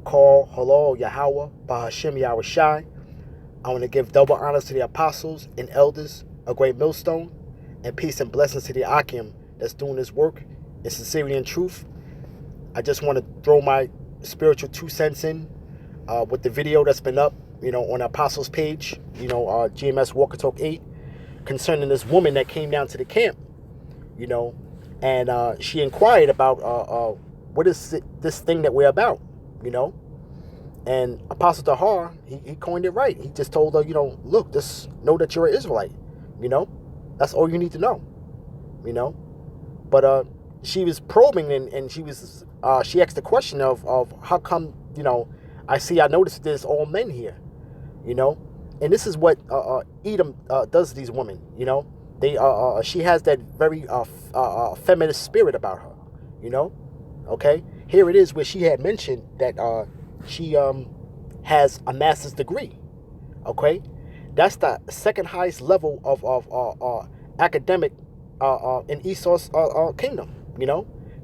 call Halal Yahweh by Hashem Yahushai. I want to give double honors to the apostles and elders, a great millstone, and peace and blessings to the Akim that's doing this work in sincerity and truth. I just want to throw my spiritual 2 cents in with the video that's been up, on the apostles page, GMS Walker Talk 8, concerning this woman that came down to the camp, and she inquired about what is this thing that we're about, and Apostle Tahar, he coined it right. He just told her, look, just know that you're an Israelite, that's all you need to know, but she was probing and she asked the question of how come, I noticed there's all men here, and this is what Edom does to these women, they she has that very feminist spirit about her, okay. Here it is where she had mentioned that she has a master's degree, okay. That's the second highest level of academic in Esau's kingdom,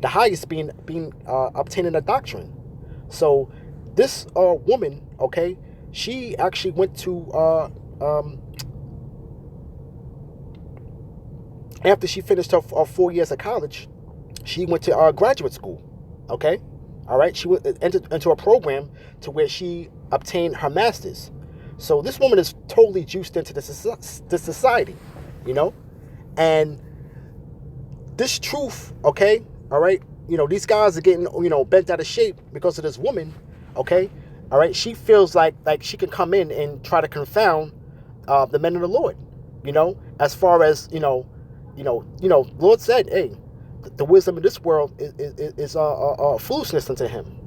the highest being obtaining a doctrine. So this woman, okay, she actually went to after she finished her 4 years of college, she went to graduate school, okay. All right, she entered into a program to where she obtained her master's. So this woman is totally juiced into the society, and this truth, okay, all right, these guys are getting, bent out of shape because of this woman, okay, all right. She feels like she can come in and try to confound the men of the Lord, as far as Lord said, hey, the wisdom of this world is foolishness unto him,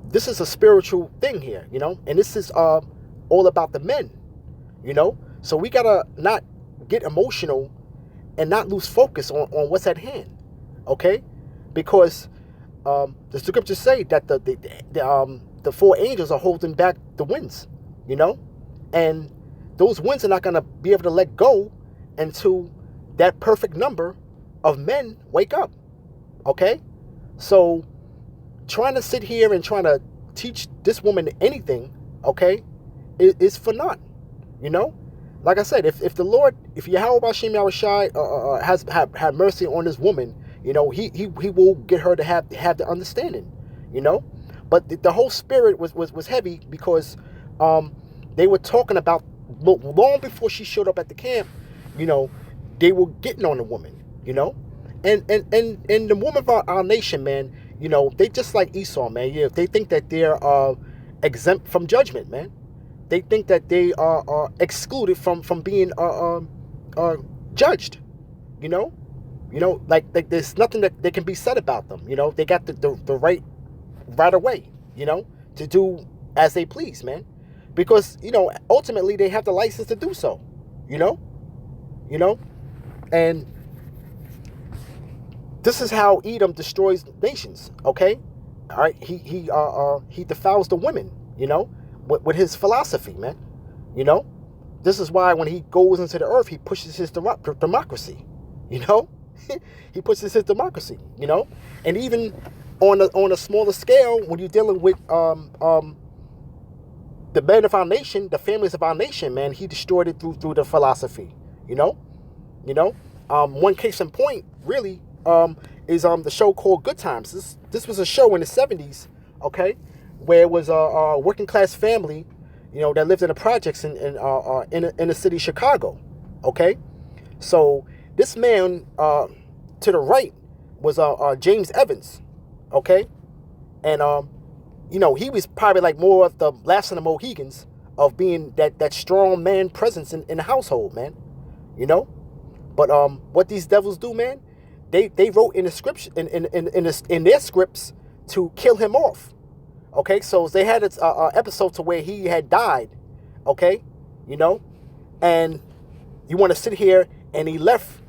this is a spiritual thing here, and this is all about the men, so we gotta not get emotional and not lose focus on what's at hand, okay, because the scriptures say that the 4 angels are holding back the winds, and those winds are not gonna be able to let go until that perfect number of men wake up, okay? So trying to sit here and trying to teach this woman anything, okay, is for naught, Like I said, if the Lord, if Yahweh Bashem Yahushai has had mercy on this woman, he will get her to have the understanding, But the whole spirit was heavy because they were talking about long before she showed up at the camp, they were getting on the woman, and the woman of our nation, man, they just like Esau, man. They think that they're exempt from judgment, man. They think that they are excluded from being judged, like there's nothing that can be said about them, They got the right away, to do as they please, man, because ultimately they have the license to do so, and this is how Edom destroys nations, okay? All right, he defiles the women, with his philosophy, man, This is why when he goes into the earth, he pushes his democracy, He pushes his democracy, And even on a smaller scale, when you're dealing with the men of our nation, the families of our nation, man, he destroyed it through the philosophy, One case in point, really, is the show called Good Times. This was a show in the 70s, okay, where it was a working class family, that lived in the projects in the city of Chicago, okay. So this man to the right was James Evans, okay, and he was probably like more of the last of the Mohegans of being that strong man presence in the household, man, But what these devils do, man, they wrote in the scripture in their scripts to kill him off. Okay, so they had an episode to where he had died. Okay, and you want to sit here and he left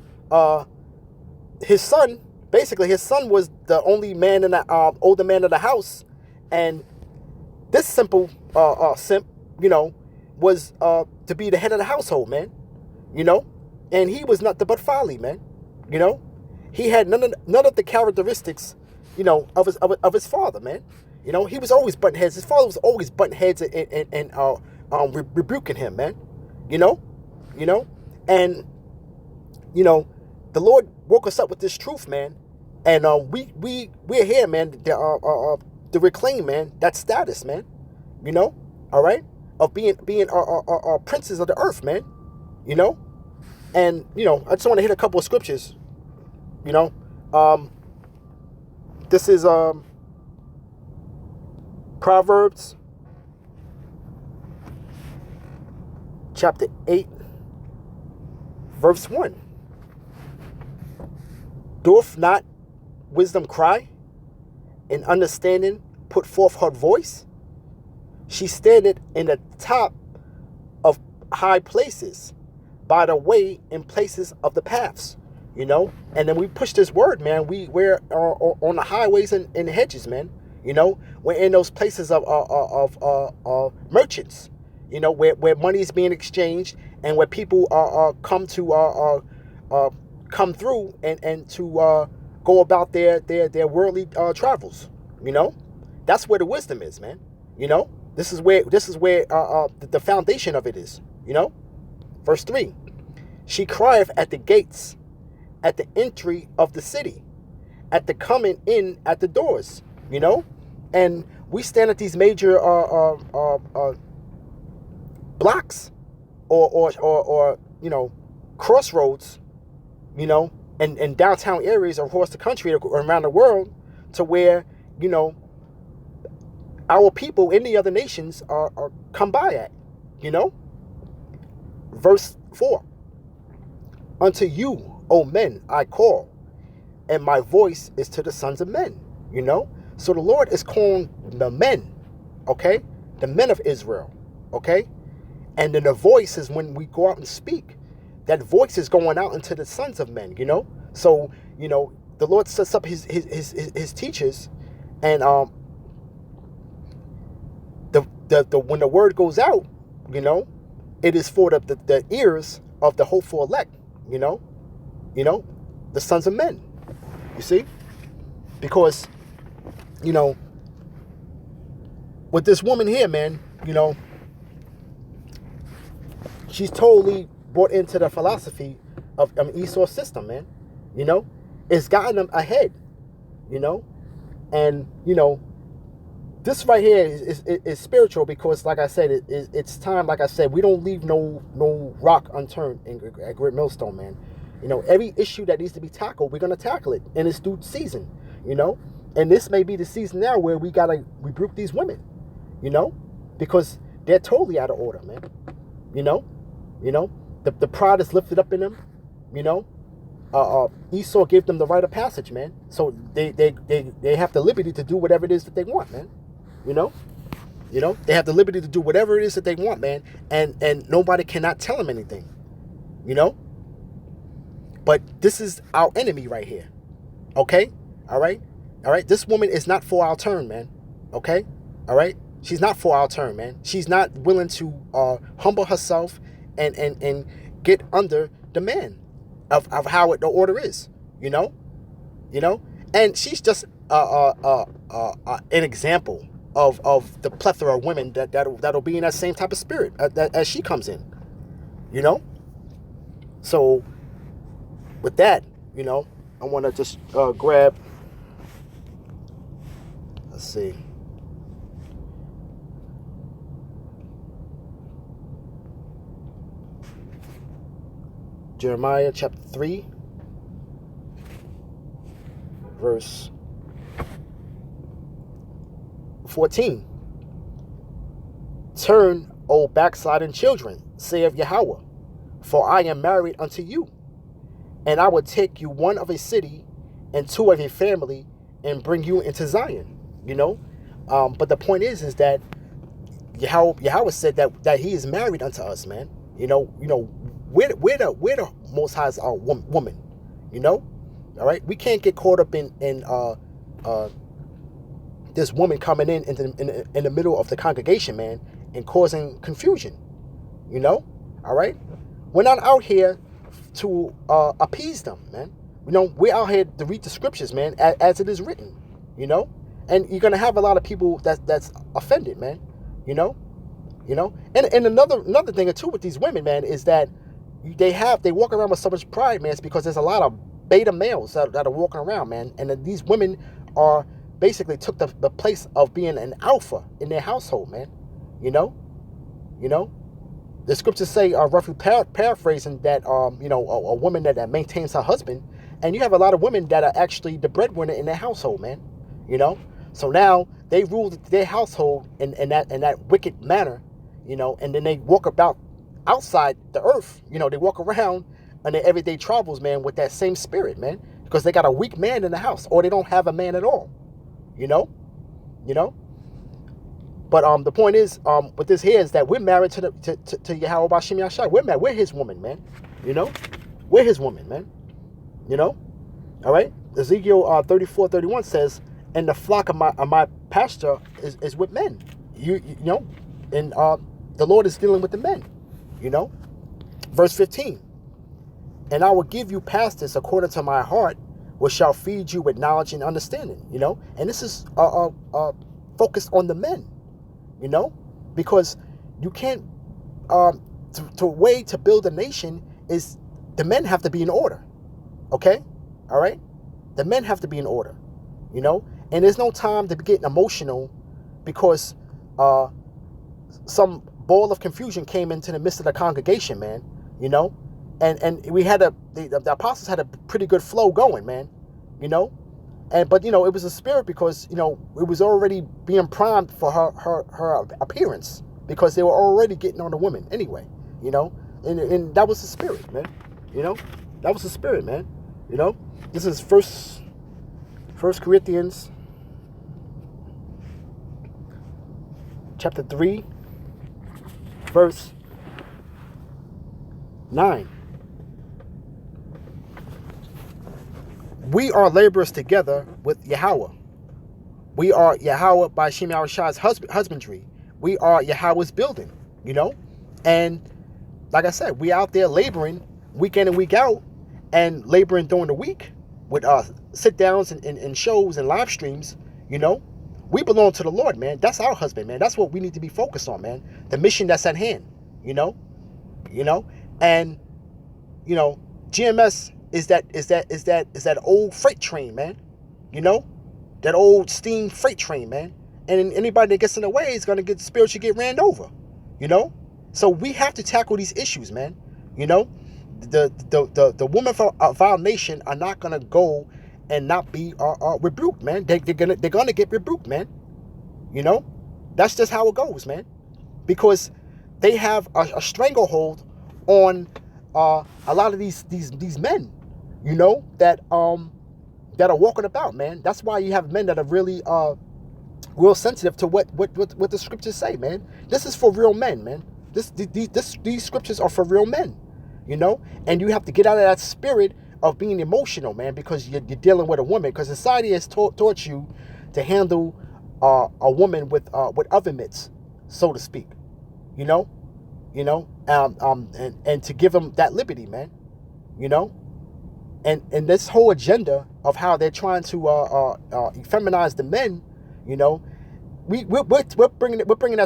his son. Basically, his son was the only man in the older man of the house, and this simp, was to be the head of the household, man. And he was nothing but folly, man. He had none of the characteristics, of his father, man. You know, he was always butting heads. His father was always butting heads and rebuking him, man. You know, you know, and you know, the Lord woke us up with this truth, man, and we're here, man, to reclaim, man, that status, man. You know, all right, of being princes of the earth, man. You know, and you know, I just want to hit a couple of scriptures. You know, this is Proverbs chapter 8, verse 1. Doth not wisdom cry, and understanding put forth her voice? She standeth in the top of high places, by the way in places of the paths. You know, and then we push this word, man. We're on the highways and hedges, man. You know, we're in those places of merchants. You know, where money is being exchanged and where people come to come through and to go about their worldly travels. You know, that's where the wisdom is, man. You know, this is where the foundation of it is. You know, verse 3: She crieth at the gates, at the entry of the city, at the coming in at the doors. You know, and we stand at these major blocks or you know, crossroads, you know, and downtown areas across the country or around the world, to where, you know, our people in the other nations are come by at. You know, verse 4: Unto you, O men, I call, and my voice is to the sons of men. You know, so the Lord is calling the men, okay, the men of Israel, okay, and then the voice is when we go out and speak. That voice is going out into the sons of men. You know, so you know, the Lord sets up his teachers, and the when the word goes out, you know, it is for the ears of the hopeful elect. You know, the sons of men. You see, because, you know, with this woman here, man, you know, she's totally bought into the philosophy of Esau's system, man. You know, it's gotten them ahead. You know, and you know, this right here is spiritual, because, like I said, it's time. Like I said, we don't leave no rock unturned at Great Millstone, man. You know, every issue that needs to be tackled, we're gonna tackle it in its due season. You know, and this may be the season now where we gotta rebuke these women. You know, because they're totally out of order, man. You know, the pride is lifted up in them. You know, Esau gave them the right of passage, man. So they have the liberty to do whatever it is that they want, man. You know, they have the liberty to do whatever it is that they want, man. And nobody cannot tell them anything. You know, but this is our enemy right here. Okay, all right. This woman is not for our turn, man. Okay, all right. She's not for our turn, man. She's not willing to humble herself and get under the man of how the order is. You know, and she's just an example of the plethora of women that'll be in that same type of spirit as she comes in. You know, so with that, you know, I want to just grab. Let's see. Jeremiah chapter 3, verse 14. Turn, O backsliding children, saith Yahweh, for I am married unto you, and I will take you one of a city and two of a family and bring you into Zion. You know, but the point is that Yahweh said that He is married unto us, man. You know, we're the Most High's our woman. You know, all right. We can't get caught up in this woman coming in the middle of the congregation, man, and causing confusion. You know, all right. We're not out here to appease them, man. You know, we're out here to read the scriptures, man, as it is written. You know, And you're gonna have a lot of people that's offended, man. You know, And another thing too with these women, man, is that they walk around with so much pride, man. It's because there's a lot of beta males that are walking around, man, and then these women are basically took the place of being an alpha in their household, man. You know, you know. The scriptures say, roughly paraphrasing, that a woman that maintains her husband, and you have a lot of women that are actually the breadwinner in their household, man. You know, so now they rule their household in that wicked manner, and then they walk about outside the earth. They walk around in their everyday troubles, man, with that same spirit, man, because they got a weak man in the house, or they don't have a man at all. You know. But the point is, with this here is that we're married to Yahweh Bashim Yashai. We're married. We're his woman, man. We're his woman, man. All right. Ezekiel 34:31 says, "And the flock of my pasture is with men." And the Lord is dealing with the men. Verse 15. "And I will give you pastors according to my heart, which shall feed you with knowledge and understanding." And this is focused on the men. Because you can't, the way to build a nation is the men have to be in order. Okay? All right? The men have to be in order, and there's no time to be getting emotional because some ball of confusion came into the midst of the congregation, man, and we had the apostles had a pretty good flow going, man, but it was a spirit because it was already being primed for her appearance because they were already getting on the women anyway, and that was the spirit, man. That was the spirit, man. This is First Corinthians chapter 3 verse 9. "We are laborers together with Yahweh. We are Yahweh by Shem Yahushai's husbandry. We are Yahweh's building, And like I said, we out there laboring week in and week out and laboring during the week with sit downs and shows and live streams, We belong to the Lord, man. That's our husband, man. That's what we need to be focused on, man. The mission that's at hand, And GMS is that old freight train, man. That old steam freight train, man. And anybody that gets in the way is gonna get spiritually ran over, So we have to tackle these issues, man. The women of our nation are not gonna go and not be rebuked, man. They're gonna get rebuked, man. That's just how it goes, man. Because they have a stranglehold on a lot of these men, that are walking about, man. That's why you have men that are really real sensitive to what the scriptures say, man. This is for real men, man. These scriptures are for real men, And you have to get out of that spirit of being emotional, man, because you're dealing with a woman. Because society has taught you to handle a woman with oven mitts, so to speak, and to give them that liberty, man, and this whole agenda of how they're trying to feminize the men, we're getting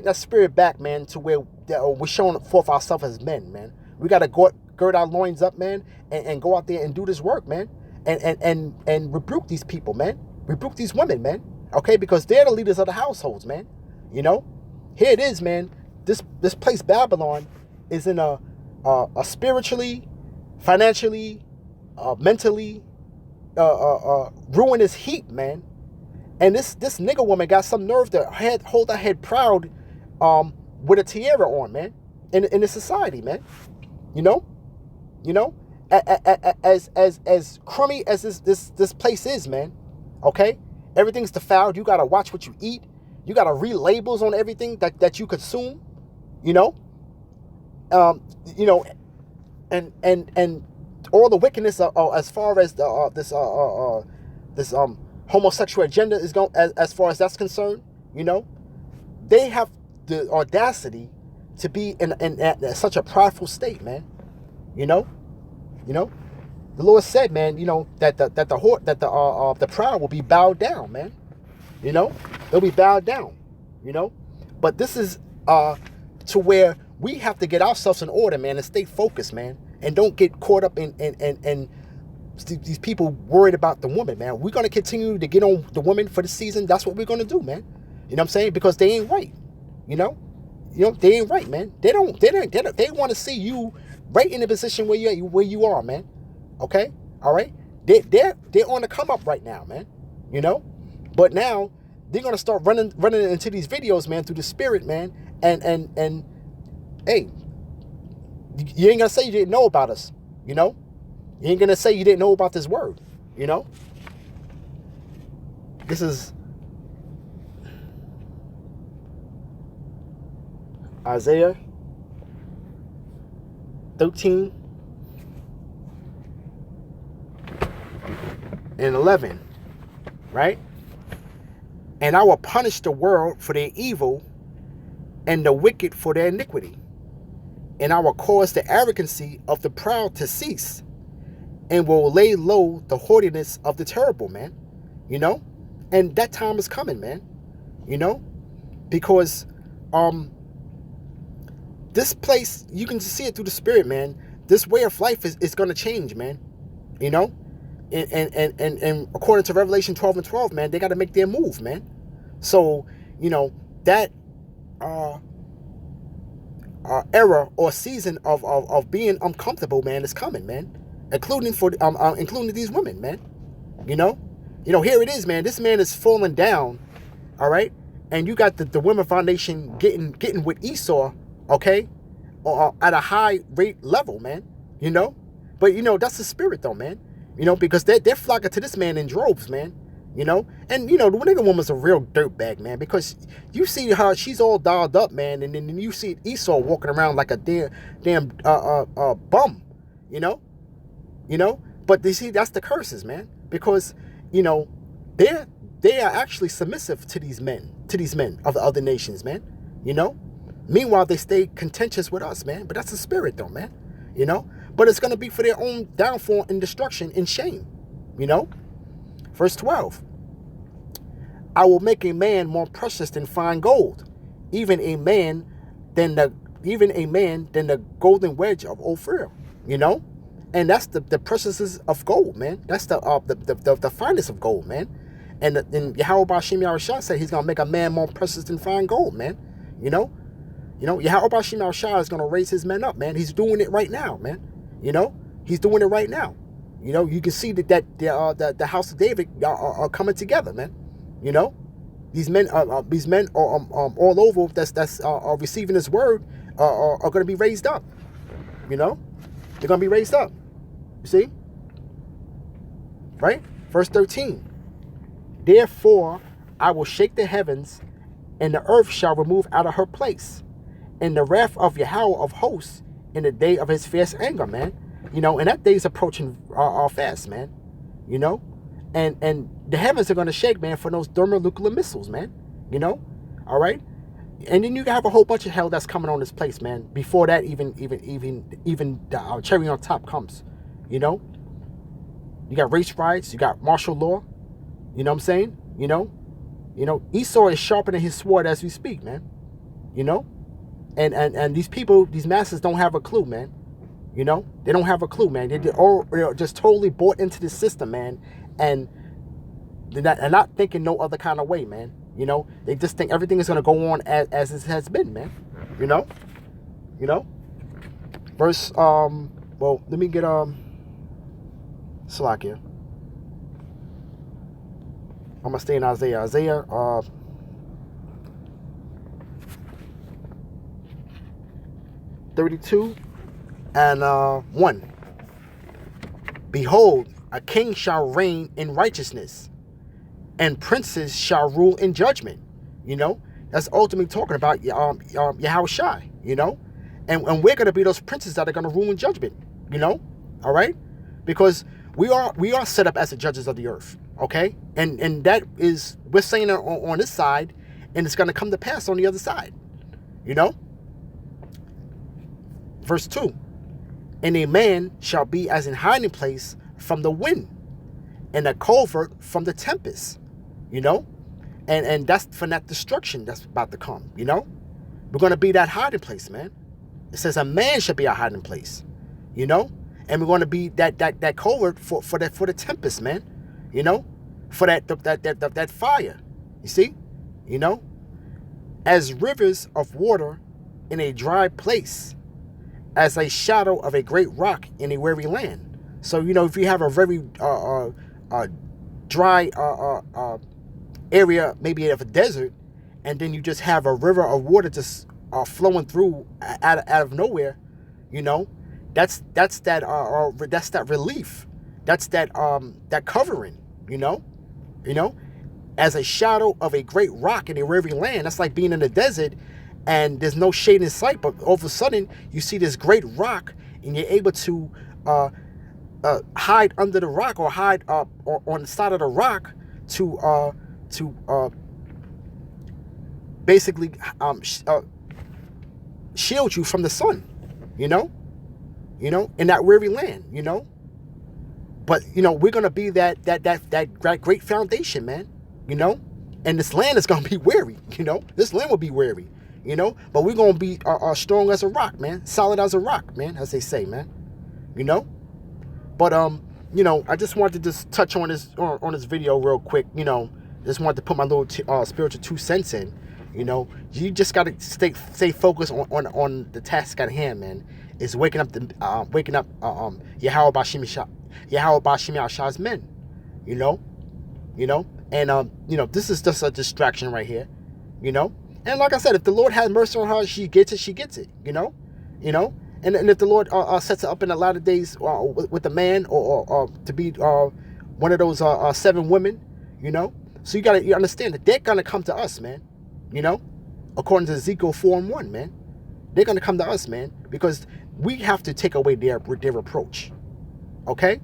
that spirit back, man, to where we're showing forth ourselves as men, man. We gotta gird our loins up, man, and go out there and do this work, man, and rebuke these people, man. Rebuke these women, man. Okay, because they're the leaders of the households, man. Here it is, man. This place Babylon is in a spiritually, financially, mentally ruinous heap, man. And this nigga woman got some nerve to hold her head proud with a tiara on, man, in the society, man. As crummy as this place is, man. Okay, everything's defiled. You gotta watch what you eat. You gotta read labels on everything that you consume. And all the wickedness as far as this homosexual agenda is going, as far as that's concerned, they have the audacity to be in such a prideful state, man. The Lord said, man, that the proud will be bowed down, man. You know, they'll be bowed down. You know, but this is to where we have to get ourselves in order, man, and stay focused, man, and don't get caught up in these people worried about the woman, man. We're gonna continue to get on the woman for the season. That's what we're gonna do, man. You know what I'm saying? Because they ain't right. You know, they ain't right, man. They want to see you right in the position where you are, man. Okay, all right. They're on the come up right now, man. You know, but now they're gonna start running into these videos, man, through the spirit, man. And hey, you ain't gonna say you didn't know about us, you know. You ain't gonna say you didn't know about this word, you know. This is Isaiah 13 and 11, right? And I will punish the world for their evil and the wicked for their iniquity. And I will cause the arrogancy of the proud to cease, and will lay low the haughtiness of the terrible, man. You know? And that time is coming, man. You know? Because this place, you can see it through the spirit, man. This way of life is going to change, man. You know? And according to Revelation 12 and 12, man, they got to make their move, man. So, you know, that era or season of being uncomfortable, man, is coming, man. Including these women, man. You know, here it is, man. This man is falling down, all right. And you got the Women Foundation getting with Esau, okay, at a high rate level, man. You know, but that's the spirit, though, man. You know, because they're flocking to this man in droves, man. You know, and the nigga woman's a real dirtbag, man. Because you see her, she's all dolled up, man, and then you see Esau walking around like a damn bum, you know. But you see, that's the curses, man, because they are actually submissive to these men of the other nations, man. Meanwhile they stay contentious with us, man. But that's the spirit, though, man. But it's gonna be for their own downfall and destruction and shame. Verse 12. I will make a man more precious than fine gold, even a man than the golden wedge of Ophir. And that's the preciousness of gold, man. That's the finest of gold, man. And Yahweh Bashim Yahushua said he's gonna make a man more precious than fine gold, man. Yahweh Bashim Yahushua is gonna raise his men up, man. He's doing it right now, man. He's doing it right now. You can see that the house of David are coming together, man. These men all over that's receiving this word are going to be raised up. They're going to be raised up. You see? Right? Verse 13. Therefore, I will shake the heavens, and the earth shall remove out of her place, and the wrath of Yahweh of hosts in the day of his fierce anger, man. And that day is approaching fast, man. And the heavens are going to shake, man, for those thermonuclear missiles, man. All right? And then you have a whole bunch of hell that's coming on this place, man. Before that, even the cherry on top comes. You got race riots, you got martial law. You know what I'm saying? Esau is sharpening his sword as we speak, man. And these people, these masses don't have a clue, man. They don't have a clue, man. They're all just totally bought into the system, man. And they're not thinking no other kind of way, man. They just think everything is going to go on as it has been, man. Verse, well, let me get, Salakia. I'm going to stay in Isaiah. Isaiah, 32 and 1. Behold, a king shall reign in righteousness, and princes shall rule in judgment. That's ultimately talking about Yahushua, and we're going to be those princes that are going to rule in judgment, all right? Because we are set up as the judges of the earth, okay? And that is, we're saying it on this side, and it's going to come to pass on the other side, Verse 2. And a man shall be as an hiding place from the wind, and a covert from the tempest, And that's from that destruction that's about to come, you know? We're going to be that hiding place, man. It says a man should be a hiding place, you know? And we're going to be that covert for the tempest, man, you know? For that fire, you see? You know? As rivers of water in a dry place, as a shadow of a great rock in a weary land. So, you know, if you have a very dry area, maybe of a desert, and then you just have a river of water just flowing through out of nowhere, you know, that's that relief, that's that covering, you know, as a shadow of a great rock in a weary land. That's like being in the desert and there's no shade in sight, but all of a sudden you see this great rock and you're able to hide under the rock, or hide or on the side of the rock to basically shield you from the sun, you know, in that weary land, you know. But you know, we're gonna be that great foundation, man, you know. And this land is gonna be weary, you know. This land will be weary, you know. But we're gonna be strong as a rock, man, solid as a rock, man, as they say, man, you know. But you know, I just wanted to just touch on this video real quick, you know. Just wanted to put my little spiritual 2 cents in, you know. You just gotta stay focused on the task at hand, man. Is waking up Yahweh Bashim Yahshai's men, you know, and you know, this is just a distraction right here, you know. And like I said, if the Lord has mercy on her, she gets it, you know. And if the Lord sets it up in a lot of days with a man, or to be one of those 7 women, you know. So you understand that they're gonna come to us, man, you know, according to Ezekiel 4:1, man. They're gonna come to us, man, because we have to take away their reproach. Okay,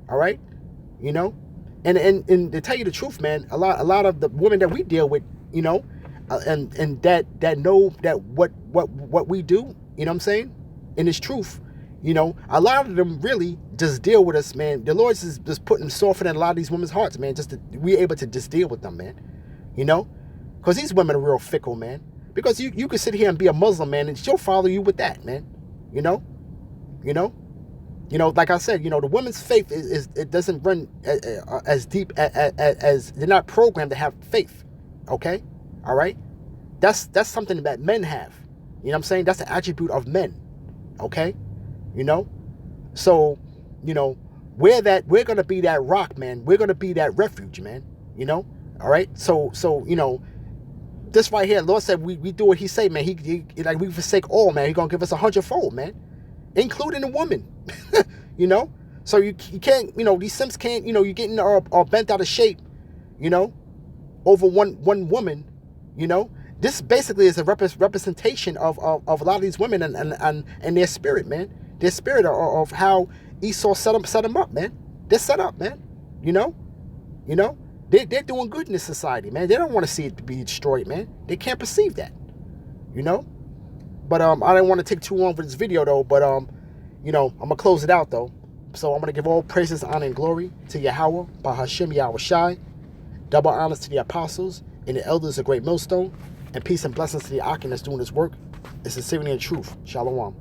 all right, you know, and to tell you the truth, man, a lot of the women that we deal with, you know, and that know that what we do, you know what I'm saying, in this truth, you know, a lot of them really just deal with us, man. The Lord's just putting softening a lot of these women's hearts, man, just to be able to just deal with them, man, you know, because these women are real fickle, man. Because you could sit here and be a Muslim, man, and she'll follow you with that, man, you know, like I said, you know, the woman's faith it doesn't run as deep as they're not programmed to have faith. Okay, all right, that's something that men have. You know what I'm saying? That's an attribute of men. Okay, you know, so you know we're gonna be that rock, man. We're gonna be that refuge, man. You know, all right. So you know, this right here, Lord said we do what He say, man. He like we forsake all, man. He gonna give us 100-fold, man, including the woman. You know, so you can't, you know, these simps can't, you know, you're getting all bent out of shape, you know, over one woman, you know. This basically is a representation of a lot of these women and their spirit, man. Their spirit of how Esau set them up, man. They're set up, man. You know, they're doing good in this society, man. They don't want to see it be destroyed, man. They can't perceive that, you know. But I didn't want to take too long for this video though. But you know, I'm gonna close it out though. So I'm gonna give all praises, honor, and glory to Yahweh, Bahashim Yahushai. Double honors to the apostles and the elders of Great Millstone, and peace and blessings to the Akim that's doing this work. It's sincerity and truth. Shalom.